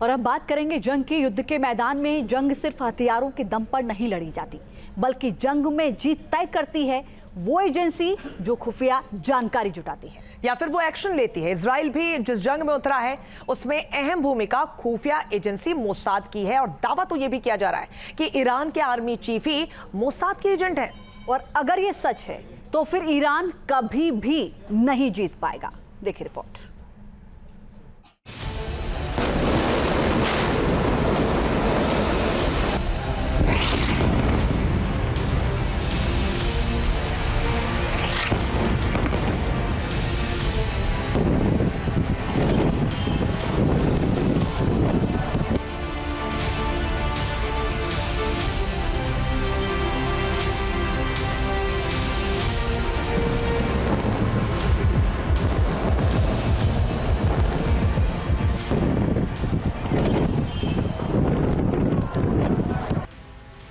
और अब बात करेंगे जंग की। युद्ध के मैदान में जंग सिर्फ हथियारों के दम पर नहीं लड़ी जाती, बल्कि जंग में जीत तय करती है वो एजेंसी जो खुफिया जानकारी जुटाती है या फिर वो एक्शन लेती है। इजराइल भी जिस जंग में उतरा है उसमें अहम भूमिका खुफिया एजेंसी मोसाद की है और दावा तो ये भी किया जा रहा है कि ईरान के आर्मी चीफ ही मोसाद के एजेंट हैं। और अगर ये सच है तो फिर ईरान कभी भी नहीं जीत पाएगा। देखिए रिपोर्ट।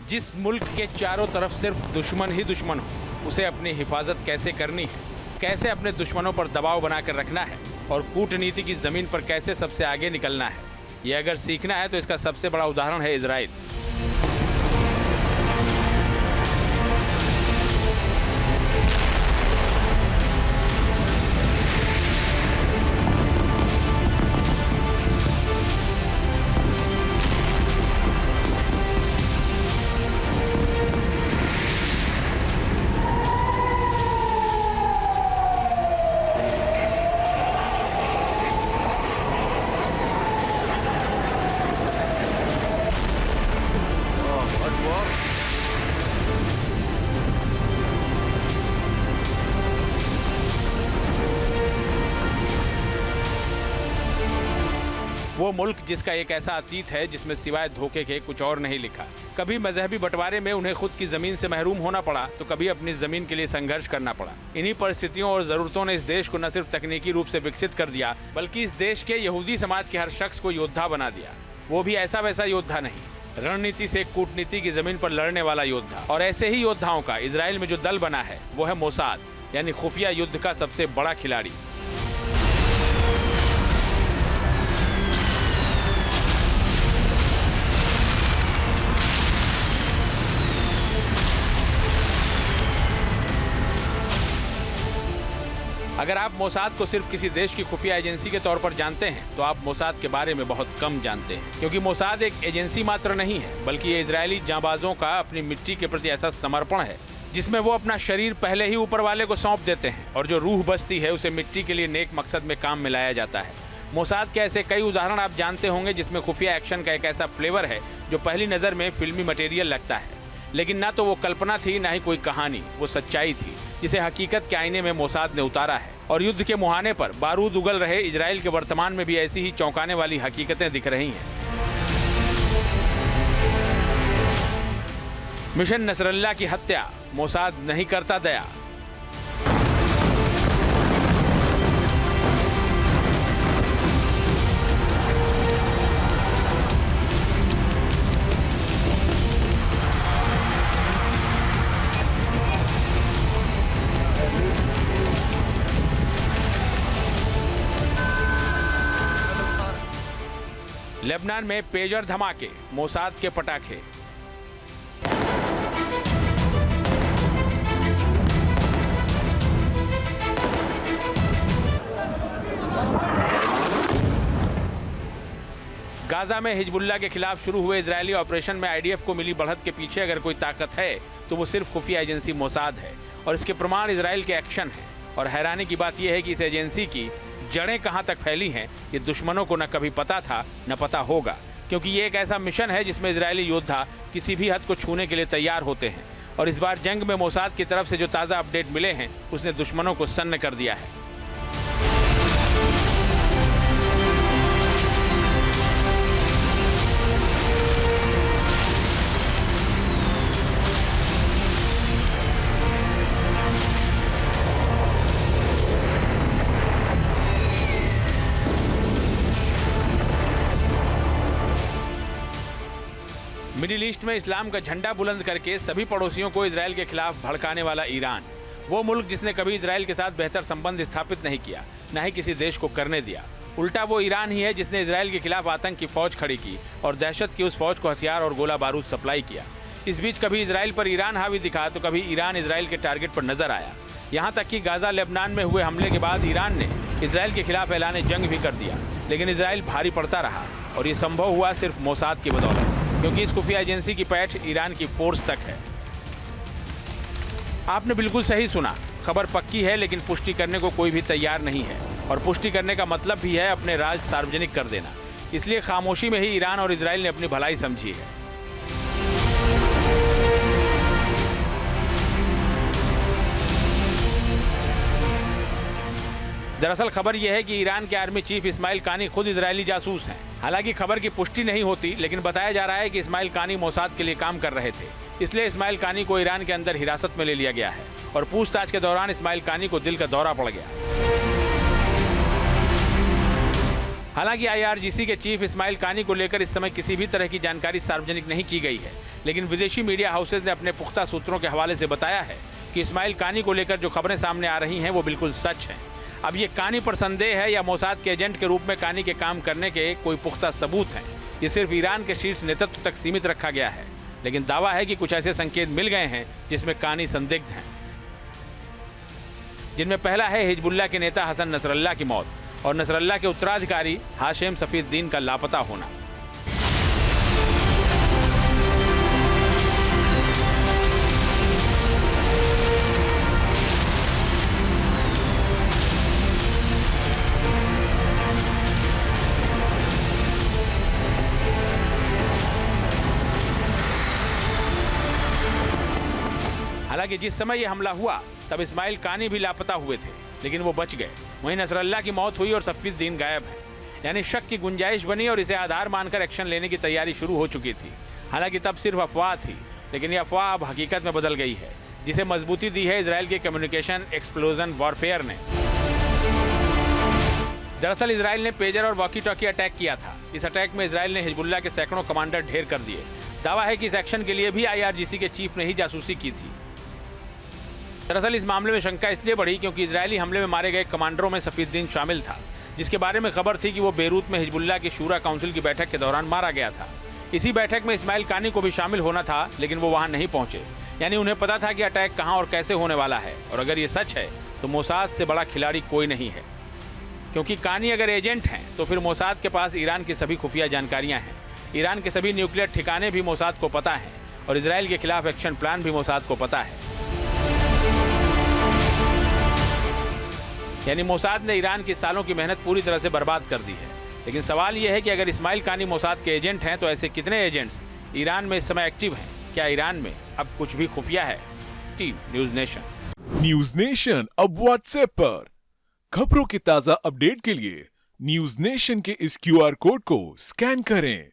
जिस मुल्क के चारों तरफ सिर्फ दुश्मन ही दुश्मन हो, उसे अपनी हिफाजत कैसे करनी है, कैसे अपने दुश्मनों पर दबाव बनाकर रखना है और कूटनीति की जमीन पर कैसे सबसे आगे निकलना है, यह अगर सीखना है तो इसका सबसे बड़ा उदाहरण है इजराइल। वो मुल्क जिसका एक ऐसा अतीत है जिसमें सिवाय धोखे के कुछ और नहीं लिखा। कभी मजहबी बंटवारे में उन्हें खुद की जमीन से महरूम होना पड़ा तो कभी अपनी जमीन के लिए संघर्ष करना पड़ा। इन्हीं परिस्थितियों और जरूरतों ने इस देश को न सिर्फ तकनीकी रूप से विकसित कर दिया, बल्कि इस देश के यहूदी समाज के हर शख्स को योद्धा बना दिया। वो भी ऐसा वैसा योद्धा नहीं, रणनीति से कूटनीति की जमीन पर लड़ने वाला योद्धा। और ऐसे ही योद्धाओं का इजराइल में जो दल बना है वो है मोसाद, यानी खुफिया युद्ध का सबसे बड़ा खिलाड़ी। अगर आप मोसाद को सिर्फ किसी देश की खुफिया एजेंसी के तौर पर जानते हैं तो आप मोसाद के बारे में बहुत कम जानते हैं, क्योंकि मोसाद एक एजेंसी मात्र नहीं है, बल्कि ये इजरायली जांबाजों का अपनी मिट्टी के प्रति ऐसा समर्पण है जिसमें वो अपना शरीर पहले ही ऊपर वाले को सौंप देते हैं और जो रूह बसती है उसे मिट्टी के लिए नेक मकसद में काम में लाया जाता है। मोसाद के ऐसे कई उदाहरण आप जानते होंगे जिसमें खुफिया एक्शन का एक ऐसा फ्लेवर है जो पहली नज़र में फिल्मी मटेरियल लगता है, लेकिन ना तो वो कल्पना थी ना ही कोई कहानी, वो सच्चाई थी जिसे हकीकत के आईने में मोसाद ने उतारा है। और युद्ध के मुहाने पर बारूद उगल रहे इजराइल के वर्तमान में भी ऐसी ही चौंकाने वाली हकीकतें दिख रही हैं। मिशन नसरल्ला की हत्या, मोसाद नहीं करता दया। लेबनान में पेजर धमाके, मोसाद के पटाखे। गाजा में हिजबुल्लाह के खिलाफ शुरू हुए इजरायली ऑपरेशन में आईडीएफ को मिली बढ़त के पीछे अगर कोई ताकत है तो वो सिर्फ खुफिया एजेंसी मोसाद है, और इसके प्रमाण इजराइल के एक्शन है। और हैरानी की बात यह है कि इस एजेंसी की जड़ें कहां तक फैली हैं ये दुश्मनों को न कभी पता था न पता होगा, क्योंकि ये एक ऐसा मिशन है जिसमें इजरायली योद्धा किसी भी हद को छूने के लिए तैयार होते हैं। और इस बार जंग में मोसाद की तरफ से जो ताज़ा अपडेट मिले हैं उसने दुश्मनों को सन्न कर दिया है। मिडिल ईस्ट में इस्लाम का झंडा बुलंद करके सभी पड़ोसियों को इजराइल के खिलाफ भड़काने वाला ईरान, वो मुल्क जिसने कभी इजराइल के साथ बेहतर संबंध स्थापित नहीं किया, न ही किसी देश को करने दिया, उल्टा वो ईरान ही है जिसने इजराइल के खिलाफ आतंक की फौज खड़ी की और दहशत की उस फौज को हथियार और गोला बारूद सप्लाई किया। इस बीच कभी इजराइल पर ईरान हावी दिखा तो कभी ईरान इजराइल के टारगेट पर नजर आया। यहाँ तक कि गाजा लेबनान में हुए हमले के बाद ईरान ने इजराइल के खिलाफ ऐलान जंग भी कर दिया, लेकिन इजराइल भारी पड़ता रहा और ये संभव हुआ सिर्फ मोसाद की बदौलत, क्योंकि इस खुफिया एजेंसी की पैठ ईरान की फोर्स तक है। आपने बिल्कुल सही सुना, खबर पक्की है लेकिन पुष्टि करने को कोई भी तैयार नहीं है, और पुष्टि करने का मतलब भी है अपने राज सार्वजनिक कर देना। इसलिए खामोशी में ही ईरान और इजराइल ने अपनी भलाई समझी है। दरअसल खबर यह है कि ईरान के आर्मी चीफ इस्माइल कानी खुद इजरायली जासूस हैं। हालांकि खबर की पुष्टि नहीं होती, लेकिन बताया जा रहा है कि इस्माइल कानी मोसाद के लिए काम कर रहे थे, इसलिए इस्माइल कानी को ईरान के अंदर हिरासत में ले लिया गया है और पूछताछ के दौरान इस्माइल कानी को दिल का दौरा पड़ गया। हालांकि IRGC के चीफ इस्माइल कानी को लेकर इस समय किसी भी तरह की जानकारी सार्वजनिक नहीं की गई है, लेकिन विदेशी मीडिया हाउसेज ने अपने पुख्ता सूत्रों के हवाले से बताया है कि इस्माइल कानी को लेकर जो खबरें सामने आ रही हैं वो बिल्कुल सच हैं। अब ये कानी पर संदेह है या मोसाद के एजेंट के रूप में कानी के काम करने के कोई पुख्ता सबूत हैं, ये सिर्फ ईरान के शीर्ष नेतृत्व तक सीमित रखा गया है, लेकिन दावा है कि कुछ ऐसे संकेत मिल गए हैं जिसमें कानी संदिग्ध हैं, जिनमें पहला है हिजबुल्लाह के नेता हसन नसरल्लाह की मौत और नसरल्लाह के उत्तराधिकारी हाशिम सफीउद्दीन का लापता होना। हालांकि जिस समय यह हमला हुआ तब इस्माइल कानी भी लापता हुए थे, लेकिन वो बच गए। वहीं नसरल्लाह की मौत हुई और सफीउद्दीन गायब है, यानी शक की गुंजाइश बनी और इसे आधार मानकर एक्शन लेने की तैयारी शुरू हो चुकी थी। हालांकि तब सिर्फ अफवाह थी, लेकिन यह अफवाह अब हकीकत में बदल गई है, जिसे मजबूती दी है इजराइल के कम्युनिकेशन एक्सप्लोजन वॉरफेयर ने। दरअसल इजराइल ने पेजर और वॉकी टॉकी अटैक किया था। इस अटैक में इजराइल ने हिजबुल्लाह के सैकड़ों कमांडर ढेर कर दिए। दावा है कि इस एक्शन के लिए भी IRGC के चीफ ने ही जासूसी की थी। दरअसल इस मामले में शंका इसलिए बढ़ी क्योंकि इजरायली हमले में मारे गए कमांडरों में सफीउद्दीन शामिल था, जिसके बारे में खबर थी कि वो बेरूत में हिजबुल्लाह की शूरा काउंसिल की बैठक के दौरान मारा गया था। इसी बैठक में इस्माइल कानी को भी शामिल होना था, लेकिन वो वहां नहीं पहुंचे, यानी उन्हें पता था कि अटैक कहां और कैसे होने वाला है। और अगर ये सच है तो मोसाद से बड़ा खिलाड़ी कोई नहीं है, क्योंकि कानी अगर एजेंट हैं तो फिर मोसाद के पास ईरान की सभी खुफिया जानकारियां हैं। ईरान के सभी न्यूक्लियर ठिकाने भी मोसाद को पता है और इजराइल के खिलाफ एक्शन प्लान भी मोसाद को पता है। यानी मोसाद ने ईरान की सालों की मेहनत पूरी तरह से बर्बाद कर दी है। लेकिन सवाल यह है कि अगर इस्माइल कानी मोसाद के एजेंट हैं तो ऐसे कितने एजेंट्स ईरान में इस समय एक्टिव हैं? क्या ईरान में अब कुछ भी खुफिया है? Team news nation. News nation अब व्हाट्सएप पर खबरों की ताजा अपडेट के लिए न्यूज नेशन के इस QR कोड को स्कैन करें।